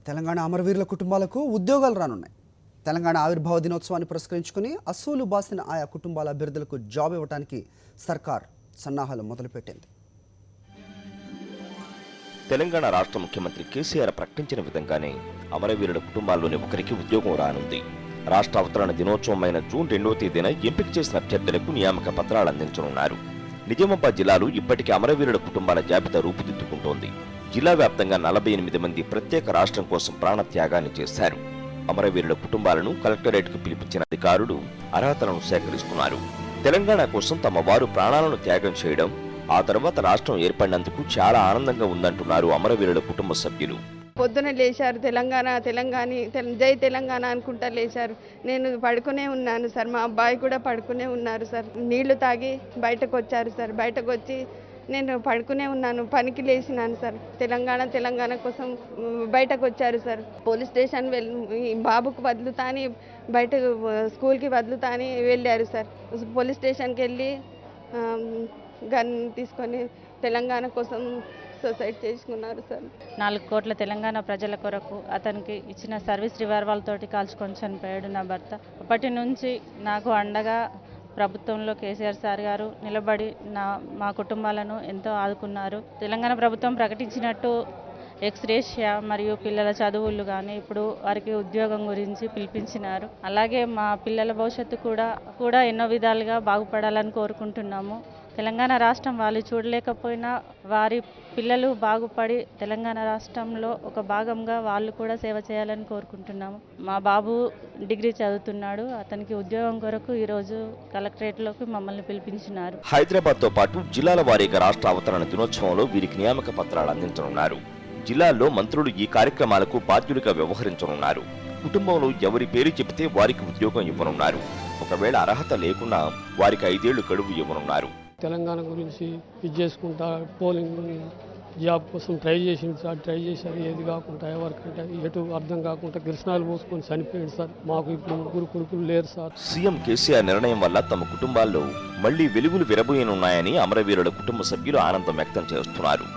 తెలంగాణ అమరవీరుల కుటుంబాలకు ఉద్యోగాలు రానున్నాయి. తెలంగాణ ఆవిర్భావ దినోత్సవాన్ని పురస్కరించుకుని అసూలు బాసిన ఆయా కుటుంబాల అభ్యర్థులకు జాబ్ ఇవ్వడానికి సర్కార్ సన్నాహాలు మొదలుపెట్టింది. తెలంగాణ రాష్ట్ర ముఖ్యమంత్రి కేసీఆర్ ప్రకటించిన విధంగానే అమరవీరుల కుటుంబాల్లోని ఒకరికి ఉద్యోగం రానుంది. రాష్ట్ర అవతరణ దినోత్సవమైన జూన్ 2వ తేదీన ఎంపిక చేసిన అభ్యర్థులకు నియామక పత్రాలు అందించనున్నారు. నిజామాబాద్ జిల్లాలో ఇప్పటికే అమరవీరుల కుటుంబాల జాబితా రూపుదిద్దుకుంటోంది. జిల్లా వ్యాప్తంగా 48 మంది ప్రత్యేక రాష్ట్రం కోసం ప్రాణత్యాగాన్ని చేశారు. అమరవీరుల కుటుంబాలను కలెక్టరేట్కు పిలిపించిన అధికారులు అర్హతలను సేకరిస్తున్నారు. తెలంగాణ కోసం తమ వారు ప్రాణాలను త్యాగం చేయడం, ఆ తర్వాత రాష్ట్రం ఏర్పడినందుకు చాలా ఆనందంగా ఉందంటున్నారు అమరవీరుల కుటుంబ సభ్యులు. పొద్దున లేచారు, జై తెలంగాణ అనుకుంటా లేచారు. నేను పడుకునే ఉన్నాను సార్, మా అబ్బాయి కూడా పడుకునే ఉన్నారు సార్. నీళ్లు తాగి బయటకు వచ్చారు సార్. బయటకు వచ్చి నేను పడుకునే ఉన్నాను, పనికి లేచినాను సార్. తెలంగాణ కోసం బయటకు వచ్చారు సార్. పోలీస్ స్టేషన్ బాబుకు వదులుతా అని బయటకు స్కూల్కి వదులుతా అని వెళ్ళారు సార్. పోలీస్ స్టేషన్కి వెళ్ళి గన్ తీసుకొని తెలంగాణ కోసం సూసైడ్ చేసుకున్నారు సార్. 4 కోట్ల తెలంగాణ ప్రజల కొరకు అతనికి ఇచ్చిన సర్వీస్ రివాల్వర్తోటి కాల్చుకొని చనిపోయాడు నా భర్త. అప్పటి నుంచి నాకు అండగా ప్రభుత్వంలో కేసీఆర్ సార్ గారు నిలబడి మా కుటుంబాలను ఎంతో ఆదుకున్నారు. తెలంగాణ ప్రభుత్వం ప్రకటించినట్టు ఎక్స్రేషియా మరియు పిల్లల చదువులు కానీ ఇప్పుడు వారికి ఉద్యోగం గురించి పిలిపించినారు. అలాగే మా పిల్లల భవిష్యత్తు కూడా ఎన్నో విధాలుగా బాగుపడాలని కోరుకుంటున్నాము. తెలంగాణ రాష్ట్రం వాళ్ళు చూడలేకపోయినా వారి పిల్లలు బాగుపడి తెలంగాణ రాష్ట్రంలో ఒక భాగంగా వాళ్ళు కూడా సేవ చేయాలని కోరుకుంటున్నాము. మా బాబు డిగ్రీ చదువుతున్నాడు. అతనికి ఉద్యోగం కొరకు ఈరోజు కలెక్టరేట్లోకి మమ్మల్ని పిలిపించినారు. హైదరాబాద్తో పాటు జిల్లాల వారీగా రాష్ట్ర అవతరణ దినోత్సవంలో వీరికి నియామక పత్రాలు అందించనున్నారు. జిల్లాల్లో మంత్రులు ఈ కార్యక్రమాలకు బాధ్యులుగా వ్యవహరించనున్నారు. కుటుంబంలో ఎవరి పేరు చెబితే వారికి ఉద్యోగం ఇవ్వనున్నారు. ఒకవేళ అర్హత లేకున్నా వారికి 5 ఏళ్లు గడువు ఇవ్వనున్నారు. తెలంగాణ గురించి ఇది చేసుకుంటా పోలింగ్ జాబ్ కోసం ట్రై చేశారు. ఏది కాకుండా ఎవరికంటే ఎటు అర్థం కాకుండా కృష్ణాలు పోసుకొని చనిపోయాడు సార్. మాకు ఇప్పుడు 3 కొడుకులు లేరు సార్. సీఎం కేసీఆర్ నిర్ణయం వల్ల తమ కుటుంబాల్లో మళ్లీ వెలుగులు విరబోయనున్నాయని అమరవీరుల కుటుంబ సభ్యులు ఆనందం వ్యక్తం చేస్తున్నారు.